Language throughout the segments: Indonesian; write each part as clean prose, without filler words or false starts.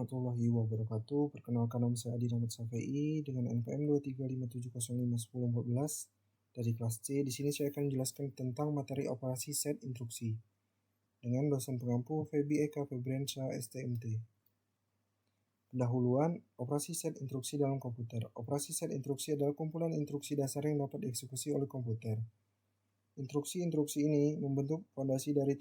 warahmatullahi wabarakatuh. Perkenalkan, nama saya Adi Rahmat Safei dengan NPM 23557051014 dari kelas C. Di sini saya akan menjelaskan tentang materi operasi set instruksi dengan dosen pengampu Febi Eka Febriansyah STMT. Pendahuluan, operasi set instruksi dalam komputer. Operasi set instruksi adalah kumpulan instruksi dasar yang dapat dieksekusi oleh komputer. Instruksi-instruksi ini membentuk fondasi dari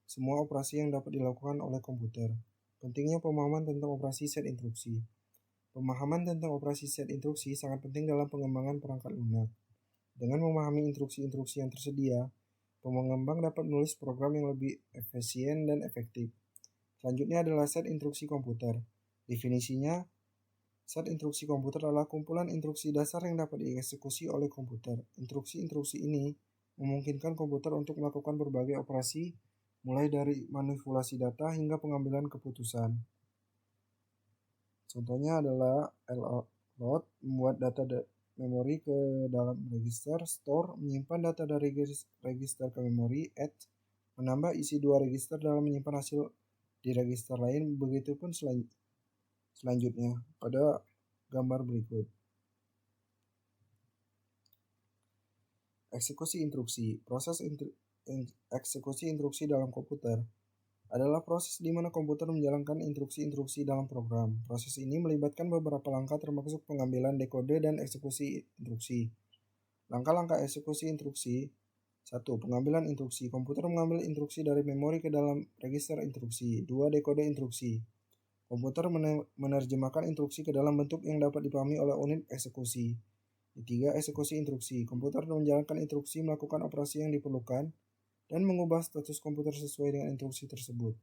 semua operasi yang dapat dilakukan oleh komputer. Pentingnya pemahaman tentang operasi set instruksi. Pemahaman tentang operasi set instruksi sangat penting dalam pengembangan perangkat lunak. Dengan memahami instruksi-instruksi yang tersedia, pengembang dapat menulis program yang lebih efisien dan efektif. Selanjutnya adalah set instruksi komputer. Definisinya, set instruksi komputer adalah kumpulan instruksi dasar yang dapat dieksekusi oleh komputer. Instruksi-instruksi ini memungkinkan komputer untuk melakukan berbagai operasi, mulai dari manipulasi data hingga pengambilan keputusan. Contohnya adalah load, membuat data memori ke dalam register, store, menyimpan data dari register ke memori, add, menambah isi dua register dalam menyimpan hasil di register lain, begitupun selanjutnya pada gambar berikut. Eksekusi instruksi. Proses eksekusi instruksi dalam komputer adalah proses di mana komputer menjalankan instruksi-instruksi dalam program. Proses ini melibatkan beberapa langkah termasuk pengambilan dekode dan eksekusi instruksi. Langkah-langkah eksekusi instruksi. 1. Pengambilan instruksi. Komputer mengambil instruksi dari memori ke dalam register instruksi. 2. Dekode instruksi. Komputer menerjemahkan instruksi ke dalam bentuk yang dapat dipahami oleh unit eksekusi. 3. Eksekusi instruksi. Komputer menjalankan instruksi, melakukan operasi yang diperlukan, dan mengubah status komputer sesuai dengan instruksi tersebut.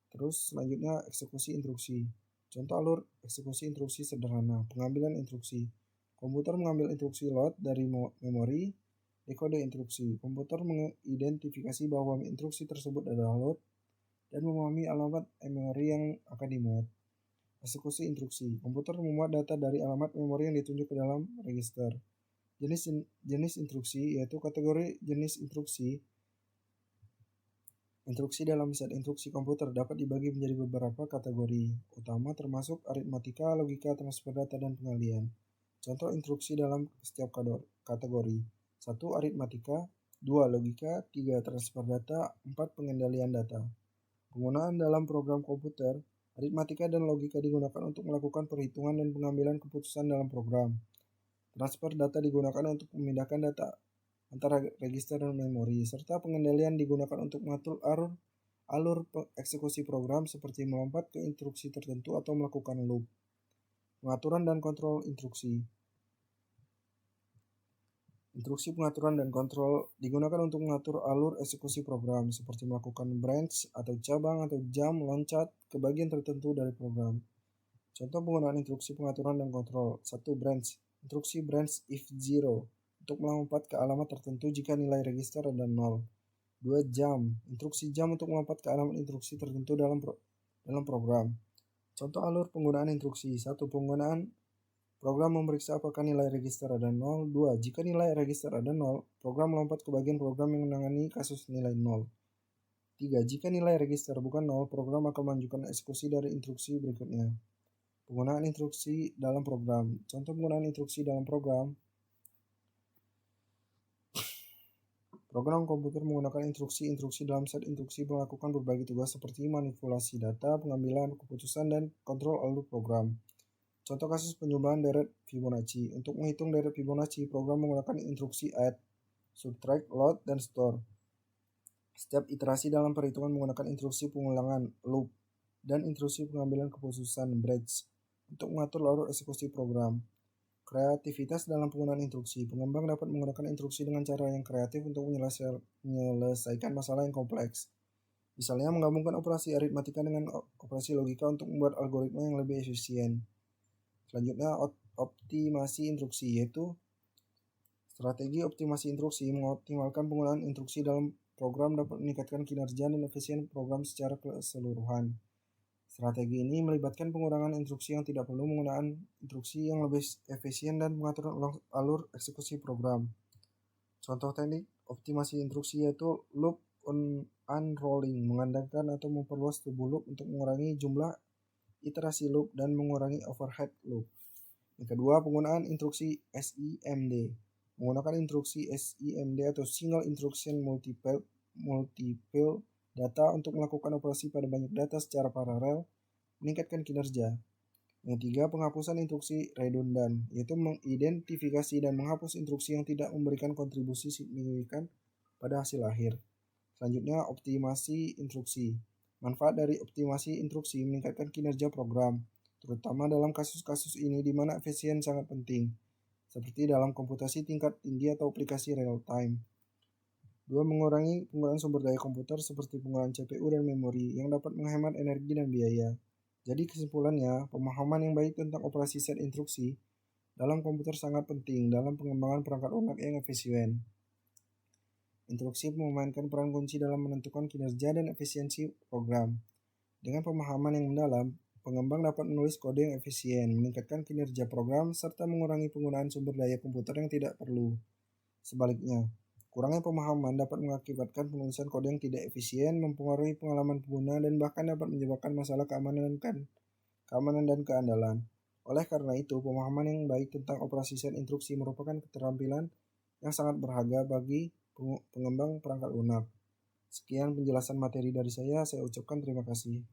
Terus selanjutnya eksekusi instruksi. Contoh alur eksekusi instruksi sederhana. Pengambilan instruksi. Komputer mengambil instruksi load dari memori. Dekode instruksi. Komputer mengidentifikasi bahwa instruksi tersebut adalah load dan memahami alamat memori yang akan dimuat. Eksekusi instruksi. Komputer memuat data dari alamat memori yang ditunjuk ke dalam register. Jenis instruksi yaitu kategori jenis instruksi. Instruksi dalam set instruksi komputer dapat dibagi menjadi beberapa kategori utama termasuk aritmatika, logika, transfer data, dan pengalian. Contoh instruksi dalam setiap kategori. 1. Aritmatika, 2. Logika, 3. Transfer data, 4. Pengendalian data. Penggunaan dalam program komputer, aritmatika dan logika digunakan untuk melakukan perhitungan dan pengambilan keputusan dalam program. Transfer data digunakan untuk memindahkan data antara register dan memori, serta pengendalian digunakan untuk mengatur alur eksekusi program seperti melompat ke instruksi tertentu atau melakukan loop. Pengaturan dan kontrol instruksi. Instruksi pengaturan dan kontrol digunakan untuk mengatur alur eksekusi program seperti melakukan branch atau cabang atau jump loncat ke bagian tertentu dari program. Contoh penggunaan instruksi pengaturan dan kontrol. 1. Branch. Instruksi branch if 0 untuk melompat ke alamat tertentu jika nilai register adalah 0. 2. Jump. Instruksi jump untuk melompat ke alamat instruksi tertentu dalam program. Contoh alur penggunaan instruksi. 1. Penggunaan program memeriksa apakah nilai register ada 0. 2. Jika nilai register ada 0, program melompat ke bagian program yang menangani kasus nilai 0. 3. Jika nilai register bukan 0, program akan melanjutkan eksekusi dari instruksi berikutnya. Penggunaan instruksi dalam program. Contoh penggunaan instruksi dalam program. Program komputer menggunakan instruksi-instruksi dalam set instruksi melakukan berbagai tugas seperti manipulasi data, pengambilan keputusan, dan kontrol alur program. Contoh kasus penjumlahan deret Fibonacci. Untuk menghitung deret Fibonacci, program menggunakan instruksi add, subtract, load, dan store. Setiap iterasi dalam perhitungan menggunakan instruksi pengulangan loop dan instruksi pengambilan keputusan branch untuk mengatur alur eksekusi program. Kreativitas dalam penggunaan instruksi. Pengembang dapat menggunakan instruksi dengan cara yang kreatif untuk menyelesaikan masalah yang kompleks. Misalnya menggabungkan operasi aritmatika dengan operasi logika untuk membuat algoritma yang lebih efisien. Selanjutnya optimasi instruksi, yaitu strategi optimasi instruksi mengoptimalkan penggunaan instruksi dalam program dapat meningkatkan kinerja dan efisien program secara keseluruhan. Strategi ini melibatkan pengurangan instruksi yang tidak perlu, penggunaan instruksi yang lebih efisien, dan pengaturan ulang alur eksekusi program. Contoh teknik optimasi instruksi yaitu loop unrolling, mengandalkan atau memperluas tubuh loop untuk mengurangi jumlah iterasi loop, dan mengurangi overhead loop. Yang kedua, penggunaan instruksi SIMD. Menggunakan instruksi SIMD atau Single Instruction Multiple Data untuk melakukan operasi pada banyak data secara paralel, meningkatkan kinerja. Yang tiga, penghapusan instruksi redundan, yaitu mengidentifikasi dan menghapus instruksi yang tidak memberikan kontribusi signifikan pada hasil akhir. Selanjutnya, optimasi instruksi. Manfaat dari optimasi instruksi meningkatkan kinerja program, terutama dalam kasus-kasus ini di mana efisien sangat penting, seperti dalam komputasi tingkat tinggi atau aplikasi real time. Dua, mengurangi penggunaan sumber daya komputer seperti penggunaan CPU dan memori yang dapat menghemat energi dan biaya. Jadi kesimpulannya, pemahaman yang baik tentang operasi set instruksi dalam komputer sangat penting dalam pengembangan perangkat lunak yang efisien. Instruksi memainkan peran kunci dalam menentukan kinerja dan efisiensi program. Dengan pemahaman yang mendalam, pengembang dapat menulis kode yang efisien, meningkatkan kinerja program, serta mengurangi penggunaan sumber daya komputer yang tidak perlu. Sebaliknya, kurangnya pemahaman dapat mengakibatkan penulisan kode yang tidak efisien, mempengaruhi pengalaman pengguna, dan bahkan dapat menyebabkan masalah keamanan dan keandalan. Oleh karena itu, pemahaman yang baik tentang operasi set instruksi merupakan keterampilan yang sangat berharga bagi pengembang perangkat lunak. Sekian penjelasan materi dari saya ucapkan terima kasih.